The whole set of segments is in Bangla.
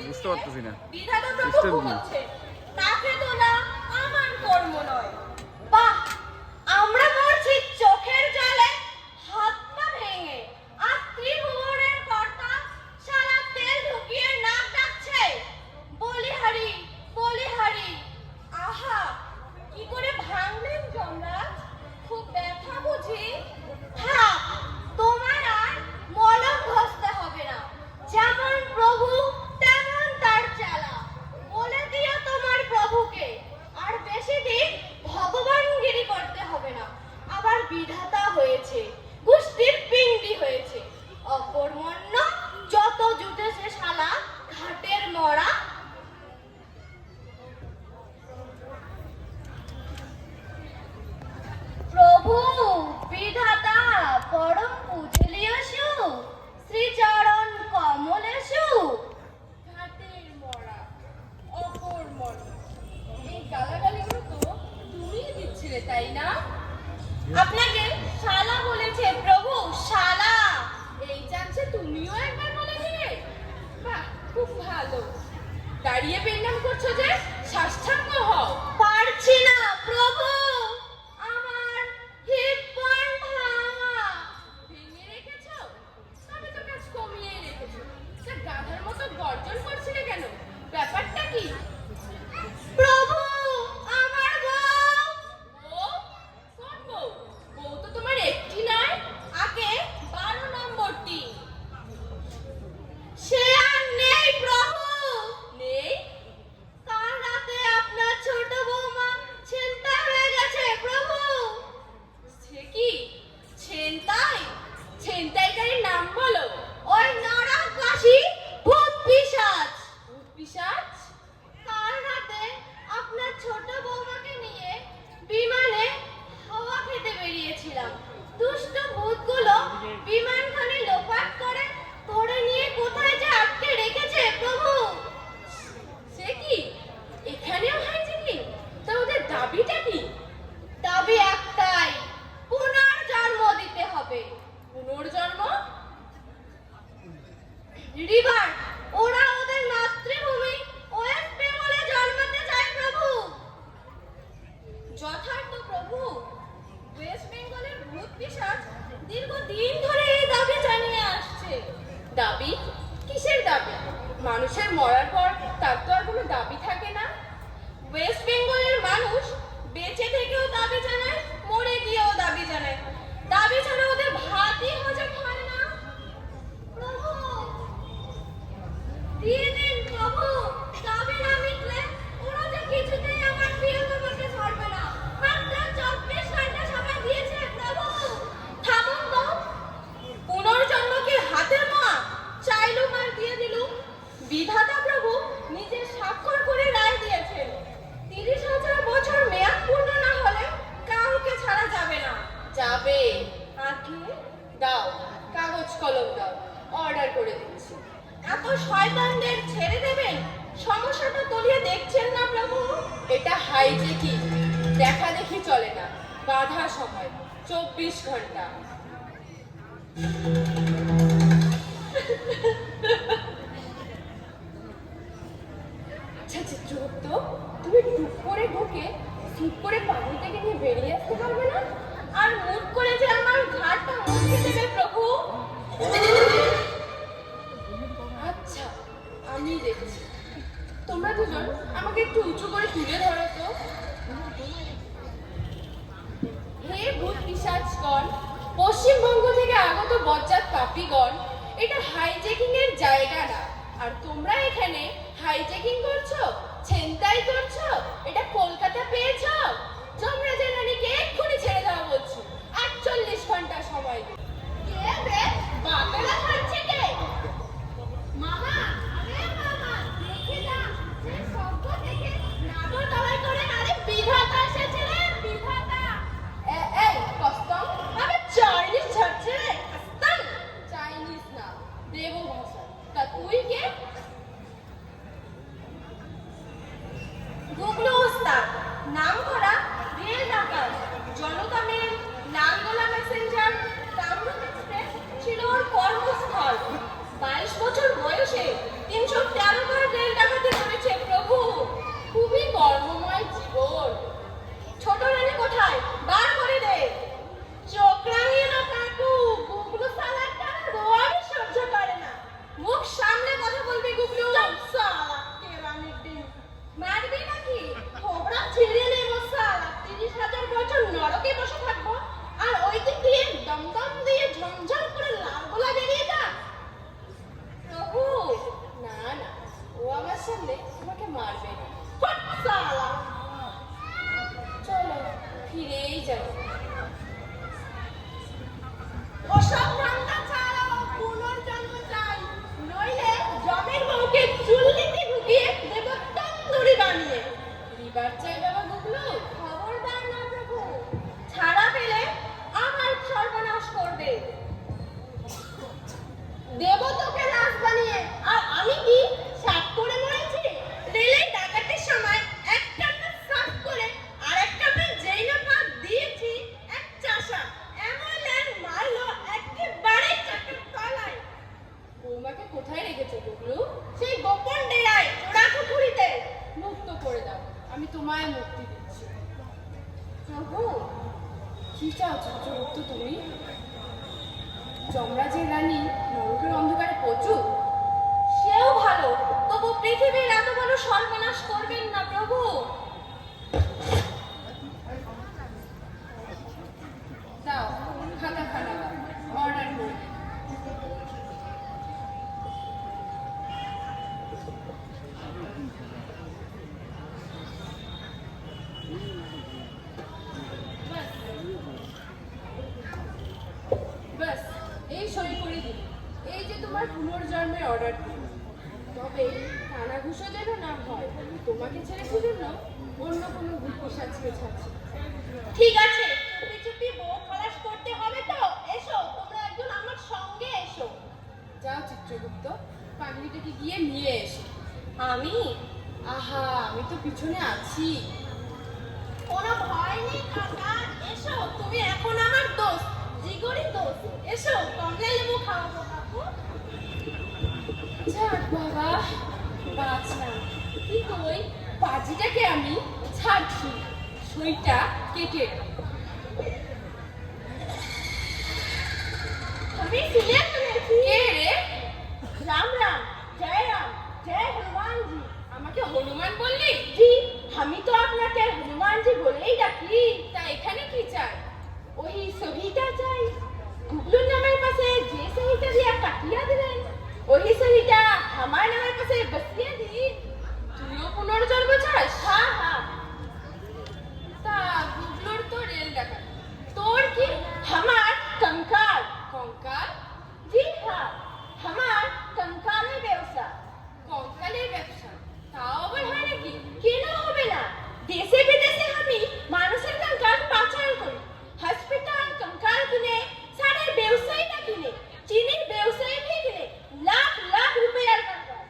বুঝতে পারতেছি না তাকে তোলা আমার কর্ম নয়। বাহ, আমরা মরছি চোখের জলে, হাত পা ভেঙে, আর ত্রিভুবনের কর্তা শালা তেল ঢুকিয়ে নাক ডাকছে বলিহারি বলিহারি। আহা, কি করে ভাঙলেন যমরাজ, খুব ব্যথা বুঝি? হ্যাঁ, তোমার আর মলম ঘষতে হবে না, যেমন প্রভু তেমন তার চালা। বলে দিও তোমার প্রভুকে, আর বেশি দিন ভগবানগিরি করতে হবে না। আবার বিধাতা হয়েছে, গোষ্ঠীর পিণ্ডি হয়েছে, অকর্মণ্য যত জুটেছে শালা ঘাটের মরা। প্রভু বিধাতা পরম পূজনীয়সু শ্রীচরণ কমলেশু। ঘাটের মরা, অকর্মণ্য, এই গালাগালিগুলো তো তুমিই দিচ্ছিলে, তাই না? আপনাকে শালা বলেছে প্রভু, শালা। এই চান্সে তুমিও একবার বলে দিলে? বাহ, খুব ভালো। দাঁড়িয়ে পেন্নাম করছো যে, সাষ্টাঙ্গ হও। পারছি না প্রভু, আমার হিপ পয়েন্ট ভাঙা। ভেঙে রেখেছো? তবে তো কাজ কমিয়ে রেখেছো। তা গাধার মতো গর্জন করছিলে কেন? ব্যাপারটা কি? প্রভু, আমার বউ। বউ? কোন বউ? বউ তো তোমার একটি নয়, আগে 12 নম্বরটি। সে আর নেই প্রভু। নেই? কাল রাতে আপনার ছোট বৌমা ছিনতাই হয়ে গেছে প্রভু। সে কি? ছিনতাই? ছিনতাইকারীর নাম বলো। ওই নরকবাসী ভূত পিশাচ। ভূত পিশাচ? কাল রাতে আপনার ছোট বৌমাকে নিয়ে বিমানে হাওয়া খেতে বেরিয়েছিলাম। দুষ্ট ভূতগুলো বিমানখানি লোপাট করে ধরে নিয়ে কোথায় যে আটকে রেখেছে প্রভু। সে কি? এখানেও হাইজ্যাকিং? তা ওদের দাবিটা কি? দাবি একটাই, পুনর্জন্ম দিতে হবে। পুনর্জন্ম? রিভার, ওরা ওদের মাতৃভূমি ওয়েস্ট বেঙ্গলে জন্মাতে চায় প্রভু। যথার্থ প্রভু, ওয়েস্ট বেঙ্গলের ভূত পিশাচ দীর্ঘদিন ধরে এই দাবি জানিয়ে আসছে। দাবি? কিসের দাবি? মানুষের মরার পর তার তো আর কোনো দাবি থাকে না। ওয়েস্ট বেঙ্গলের মানুষ বেঁচে থেকেও দাবি জানায়, মরে গিয়েও দাবি জানায়। দাবি ছাড়া ওদের ভাতই হজম হয় না। প্রভু, দিয়ে দিন প্রভু, দাবি না মিটলে ওরা যে কিছুতেই আমার প্রিয়তমাকে ছাড়বে না। মাত্র 24 ঘন্টা সময় দিয়েছে প্রভু। থামুন তো। পুনর্জন্ম কি হাতের মা? চাইলুম আর দিয়ে দিলুম। বিধাতা প্রভু নিজে স্বাক্ষর করে রায় দিয়েছেন, 30,000 বছর মেয়াদ পূর্ণ না হলে কাউকে ছাড়া যাবে না। যাবে? আগে দাও, কাগজ কলম দাও, অর্ডার করে দিচ্ছি। এত শয়তানদের ছেড়ে দেবেন? সমস্যাটা তলিয়ে দেখছেন না প্রভু? এটা হাইজ্যাকিং, দেখা দেখি চলে না, বাধা সময় 24 ঘন্টা। আচ্ছা চিত্রগুপ্ত, তুমি টুক করে ঢুকে চুপ করে পানি থেকে নিয়ে বেরিয়ে আসতে পারবে না? আর মুখ করে যে আমার ঘাটটা মুছে দেবে প্রভু। আচ্ছা, আমি দেখছি। তোমরা দুজন আমাকে একটু উঁচু করে তুলে ধরো তো। হে ভূত পিশাচগণ, পশ্চিমবঙ্গ থেকে আগত বজ্জাত পাপীগণ, এটা হাইজ্যাকিং এর জায়গা না। আর তোমরা এখানে হাইজ্যাকিং করছো, ছিনতাই করছো, এবার চাই বাবা গুগলু। খবরদার না প্রভু, ছাড়া পেলে আমার সর্বনাশ করবে। দেব তোকে লাশ বানিয়ে, আর আমি কি সাপ করে মরেছি? রেলে ডাকাতির সময় এক কান্না সাপ করে আর এক কান্না যেই না পা দিয়েছি এক চাষা এমন ল্যাং মারলো একেবারে চাকার তলায়। বৌমাকে কোথায় রেখেছো গুগলু? সেই গোপন ডেরায় ওরা কুঠুরিতে। মুক্ত করে দাও, আমি তোমায় মুক্তি দিচ্ছি। প্রভু, কি চাও চিত্রগুপ্ত তুমি? যমরাজের রানী নরকের অন্ধকারে পচুক? সেও ভালো, তবু পৃথিবীর এত বড় সর্বনাশ করবেন না প্রভু। দাও, খাতা খানা দাও, অর্ডার করে দিই। ব্যাস, এই সই করে দিই। এই যে তোমার পুনর্জন্মের অর্ডার দিই। তবে কানাঘুষো যেন না হয়, তোমাকে ছেড়ে কি জন্য অন্য কোনো ভূতপিশাচকে ছাড়ছি। ঠিক আছে, চুপি চুপি বউ খালাস করতে হবে তো। এসো, তোমরা একজন আমার সঙ্গে এসো। যাও চিত্রগুপ্ত, পাগড়িটাকে গিয়ে নিয়ে এসো। আমি? আহা, আমি তো পিছনে আছি। কোনো ভয় নেই কাকা, এসো। তুমি এখন আমার দোস্ত, জিগরি দোস্ত। এসো, কমলা লেবু খাওয়াবো কাকু। যাক বাবা, বাঁচলাম। কিন্তু ওই পাজিটাকে আমি ছাড়ছি, সইটা কেটে। আমি সিনে ফেলেছি। কে রে? রাম রাম, জয় রাম, জয় হনুমান জি। আমাকে হনুমান বললি? জি, আমি তো আপনাকে হনুমান জি বলেই ডাকি। তা এখানে কি চাই? ওই সহিটা চাই। গুগলুর নামের পাশে যে সহিটা দিয়া কাটিয়া দিলেন, ওই সহিটা আমার নামের পাশে বসিয়ে দিন। তুইও পুনর্জন্ম চাস? হ্যাঁ হ্যাঁ। তা গুগলোর তো রেল ডাকাত, তোর কি? আমার कंकाल। কঙ্কাল? जी हाँ, আমার कंकाলের ব্যবসা। কঙ্কালের ব্যবসা? তাও আবার হয় নাকি? কেন হবে না? দেশে বিদেশে আমি মানুষের कंकाल পাচার করি। হসপিটাল कंकाल কিনে, সারের ব্যবসায়ীটা কিনে, চিনির ব্যবসায়ী ভি কিনে, লাখ লাখ রুপিয়ার कंकाल।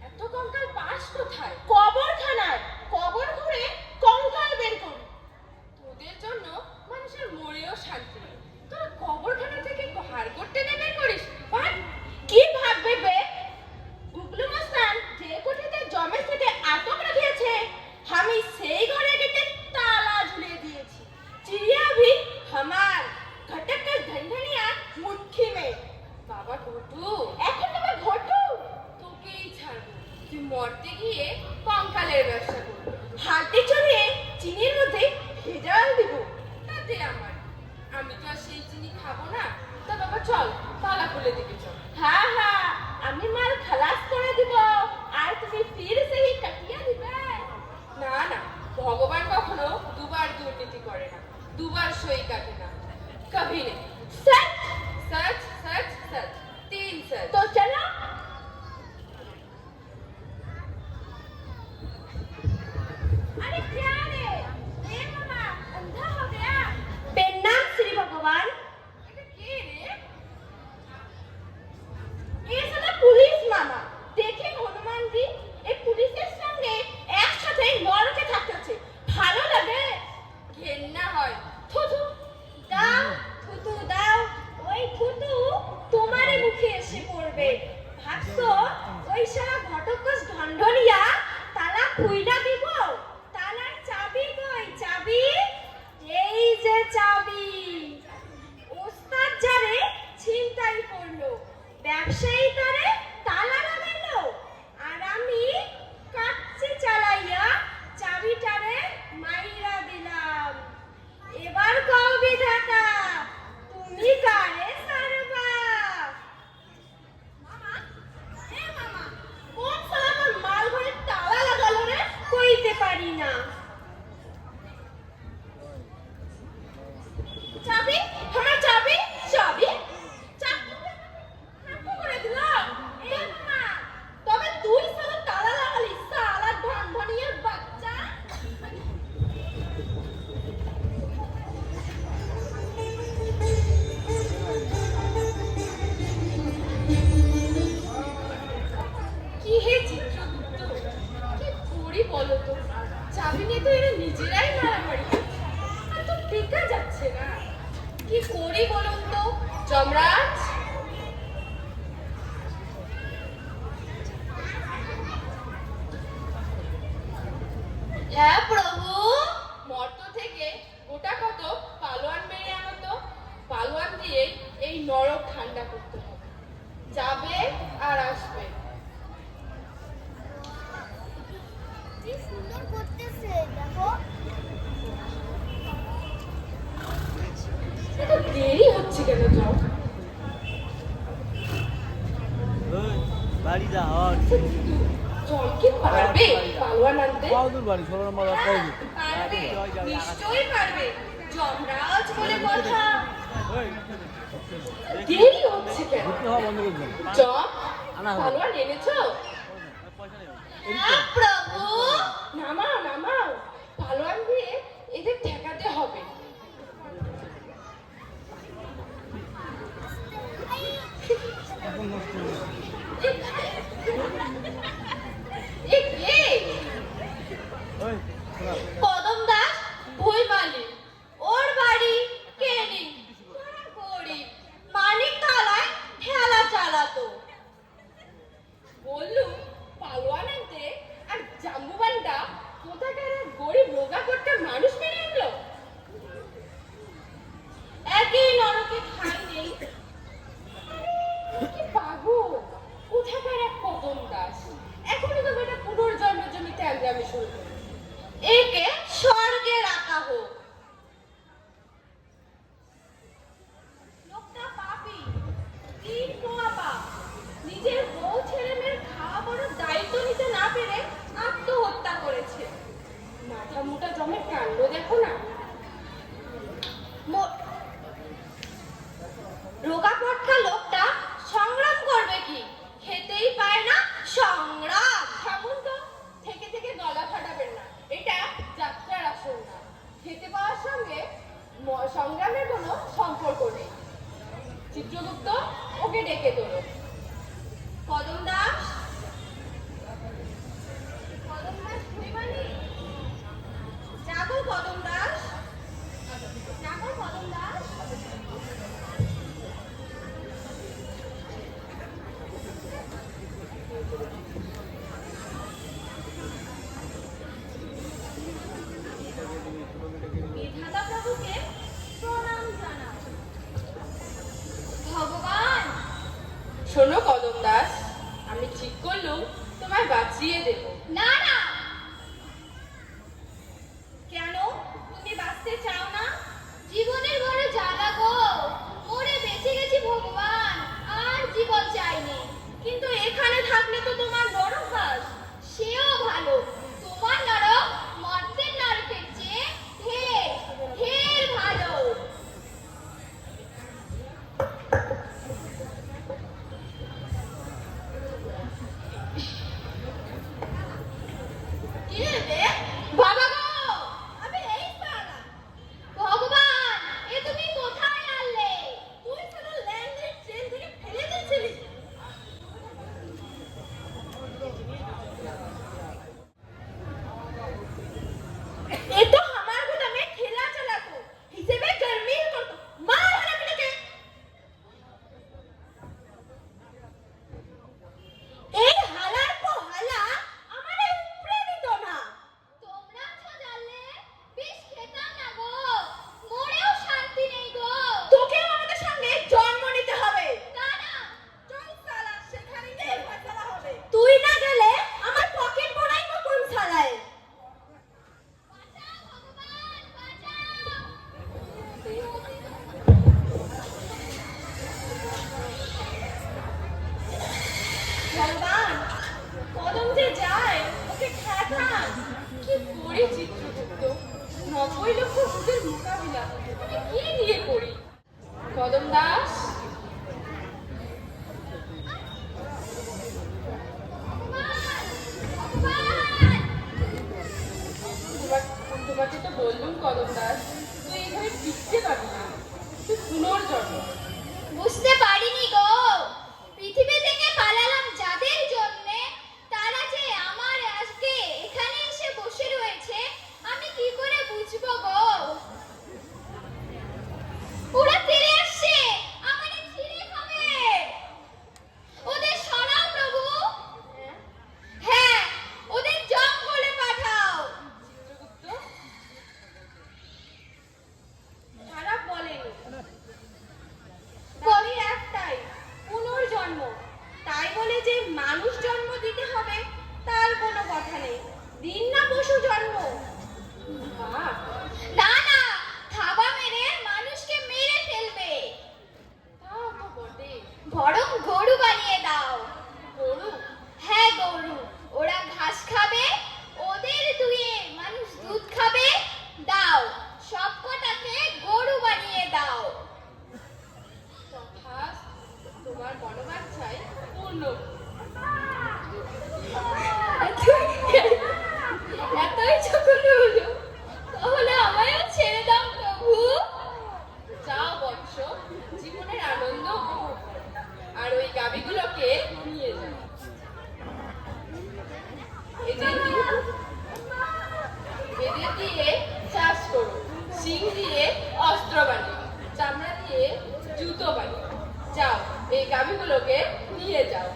এত কঙ্কাল পাস কোথায়? কবরখানায় কবর ঘুরে कंकाल বের করি। তোদের জন্য মানুষের মরেও শান্তি নেই। তোরা কবরখানা থেকে হাড় করতে নেমে করিস? ভাগ! কি ভাববে বে? গুগলু মস্তান যে কোঠিতে জমের থেকে আটক রাখিয়েছে, আমি সেই ঘরে গেটে তালা ঝুলিয়ে দিয়েছি। चिड़िया भी हमार घटक का धंधनिया मुट्ठी में। বাবা ঘটু, এখন তুমি ঘটু। তোকেই ছাড়বো। তুই মরতে গিয়ে কঙ্কালের ব্যবসা করবি। হাতে চড়িয়ে চিনির মধ্যে ভেজাল দিব। তাতে আমার, আমি তো আর সেই চিনি খাবো না। তা বাবা চল, তালা খুলে দিকে চল। হ্যাঁ হ্যাঁ, আমি মাল খালাস করে দিব, আর তুমি ফির সেই কাটিয়া দিবে। না না, ভগবান কখনো দুবার দুর্নীতি করে না, দুবার সই কাটে না। কভি নেই। सच? सच सच सच, 3 सच। तो चलो। अरे क्या रे? ए मामा, अंधा हो गया। प्रणाम श्री भगवान। এটা কে রে? ये साला पुलिस मामा। देखें हनुमान जी, एक पुलिसের সঙ্গে একসাথে নরকে থাকতেছে। ভালো লাগে? ঘেন্না হয়। থুথু দাও, থুথু দাও। ওই থুথু তোমারই মুখে এসে পড়বে। ভাবছো ওই সারা ঘটকস ঢন্ঢনিয়া তালা খুইলা দিব? তালার চাবি কই? চাবি? এই যে চাবি। ওস্তাদ যারে ছিনতাই করলো, ব্যবসায়ী তারে তালা লাগাইলো, আর আমি কাচ্চি চালাইয়া চাবিটারে মাইরা দিলাম। এবার কও বিধাতা, তুমি কারে সারবা? মামা, এ মামা, কোন শালা আমার মাল ঘরে তালা লাগালো রে? কইতে পারি না। চাবি? আমার চাবি? চাবি? চাকু করে দিল। এ মামা, তবে তুই শালা তালা লাগালি, শালা ঢনঢনিয়ার বাচ্চা। তো এরা নিজেরাই মারামারি করছে, আর তো টেকা যাচ্ছে না। কি করি বলুন তো? যমরাজ, হ্যাঁ প্রভু। মর্ত থেকে গোটা কত পালোয়ান মেরে আনো তো। পালোয়ান দিয়ে এই নরক ঠান্ডা করতে হবে। যাবে আর আসবে। কি সুন্দর করতেছে দেখো। এত দেরি হচ্ছে কেন? যাও। বাড়ি যাওয়ার চল, কি পারবে পালোয়ান আনতে? কতদূর বাড়ি 16 নম্বর কতদূর? পারবে, নিশ্চয়ই পারবে। যমরাজ বলে কথা। দেরি হচ্ছে কেন? ভর্তি হওয়া বন্ধ করে দিলাম। জম, আনা হবে। পালোয়ান এনেছো? পয়সা নেই। হ্যাঁ প্রভু। নামাও নামাও, পালোয়ান দিয়ে এদের ঠেকাতে হবে। এখন নষ্ট হয়ে গেছে। এ কে? ওই, শোনা। কদম দাস ভুইমালি, ওর বাড়ি কেনি, গরিব, মানিক থালায় ঠেলা চালাতো। বললুম পালোয়ান আনতে, আর জাম্বুবানটা কোথাকার এক গরিব রোগা করতে মানুষ মেরে আনলো। একই নরকে ঠাঁই নেই। কি পাগল, কোথাকার এক কদম দাস। এখনই তো বেটা পুনর্জন্মের জন্য ট্যাংরামি শুরু করে। একে স্বর্গে রাখা হোক। লোকটা পাপী, তিন পোয়া পাপ। নিজের বউ ছেলে মেয়ের খাওয়া বড় দায়িত্ব নিতে না পেরে আত্মহত্যা করেছে। মাথা মোটা জমের কাণ্ড দেখো না। রোগা পটকা লোকটা সংগ্রাম করবে কি? খেতেই পায় না, সংগ্রাম। থামুন তো, থেকে থেকে গলা ফাটাবেন না। এটা যাত্রার আসল না। খেতে পাওয়ার সঙ্গে সংগ্রামের কোনো সম্পর্ক নেই। চিত্রগুপ্ত, ওকে ডেকে তোলো। কদম দাস, কদম দাস ভুইমালি, জাগো কদম দাস, জাগো কদম দাস। বিধাতা প্রভুকে প্রণাম জানাও। ভগবান, শোনো কদম দাস, আমি ঠিক করলুম তোমায় বাঁচিয়ে দেব। না না। কেন তুমি বাঁচতে চাও না? জীবনের বড় জ্বালা গো, মরে বেঁচে গেছি ভগবান, আর জীবন চাইনি। কিন্তু এখানে থাকলে তো তোমার নরক বাস। সেও ভালো, তোমার নরক মর্তের নরকের চেয়ে ঢের ঢের ভালো। কি রে? বাবা গো, আমি এই পালা। ভগবান, এ তুমি কোথায় আনলে? তুই কেন ল্যান্ডের ট্রেন থেকে ফেলে দিয়েছিলি? এ তো আমার গুদামে ঠেলা চালাতো, হিসেবে গরমিল করতো। মার হারামিটাকে। এই হালার পো হালা আমারে উপরে দিত না। তোমরা ছজালে বিষ খেতাম না গো, মরেও শান্তি নেই গো। তোকেও আমাদের সঙ্গে জন্ম নিতে হবে। না না, চল সালা, সেখানে গিয়ে ফয়সালা হবে। তুই না গেলে আমার পকেট ভরাইবো কোন শালায়? বাঁচাও ভগবান, বাঁচাও। ভগবান, কদম যে যায়, ওকে ঠেকান। কি করি চিত্রগুপ্ত? 90 লক্ষ ভূতের মোকাবিলা আমি কি দিয়ে করি? কদম দাস, তোমাকে তো বললুম কদম দাস, তুই এইভাবে টিকতে পারবি না। তুই পুনর্জন্ম। বুঝতে পারিনি গো। পৃথিবী থেকে পালালাম যাদের জন্যে, তারা যে আমার আজকে এখানে এসে বসে রয়েছে, আমি এই গাভীগুলোকে নিয়ে যাও।